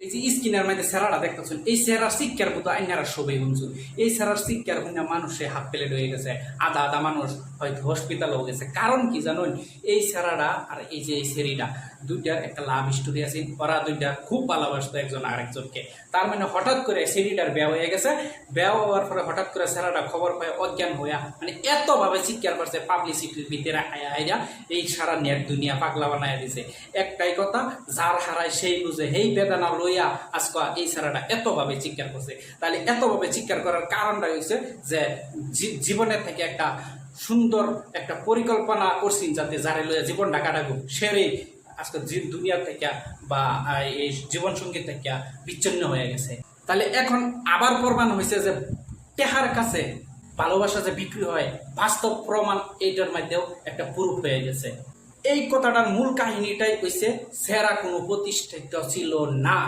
এই যে স্কিনের মধ্যে সেরাটা দেখতেছেন, এই সেরার শিক্ষার মতো আইনারা সবাই শুনছুন। এই সেরার শিক্ষার শুনে মানুষে হাফ প্লেট হয়ে গেছে, আধা আধা মানুষ হয়তো হসপিটালও গেছে। কারণ কি জানুন, এই সেরাটা আর এই যে এই সেরিটা দুইটার একটা লাভ স্টোরি আছে। ওরা দুইটা খুব ভালোবাসতো একজন আরেকজনকে। তার মানে হঠাৎ করে সেরিটার বিয়া হয়ে গেছে, বিয়া হওয়ার পরে হঠাৎ করে সেরাটা খবর পায় অজ্ঞান হইয়া, মানে এতভাবে চিৎকার করছে পাবলিসিটির ভিতরে আয়া এই সারা নেট দুনিয়া পাগলা বানায় দিছে। একটাই কথা, যার হারায় সেই বুঝে, এই বেদনা লইয়া আজকে এই সারাটা এতভাবে চিৎকার করছে। তাহলে এতভাবে চিৎকার করার কারণটা হচ্ছে যে জীবনের থেকে একটা সুন্দর একটা পরিকল্পনা করছি, যাতে যারে লইয়া জীবনটা কাটাবো সেরে আজকে দুনিয়া থেকে বা এই জীবন সঙ্গী থেকে বিচ্ছিন্ন হয়ে গেছে। তাহলে এখন আবার প্রমাণ হয়েছে যে টেহার কাছে ভালোবাসা যে বিক্রি হয়, বাস্তব প্রমাণ এইটার মধ্যেও একটা প্রুফ হয়ে গেছে। এই কথাটার মূল কাহিনীটাই হইছে সেরা কোনো প্রতিষ্ঠিত ছিল না।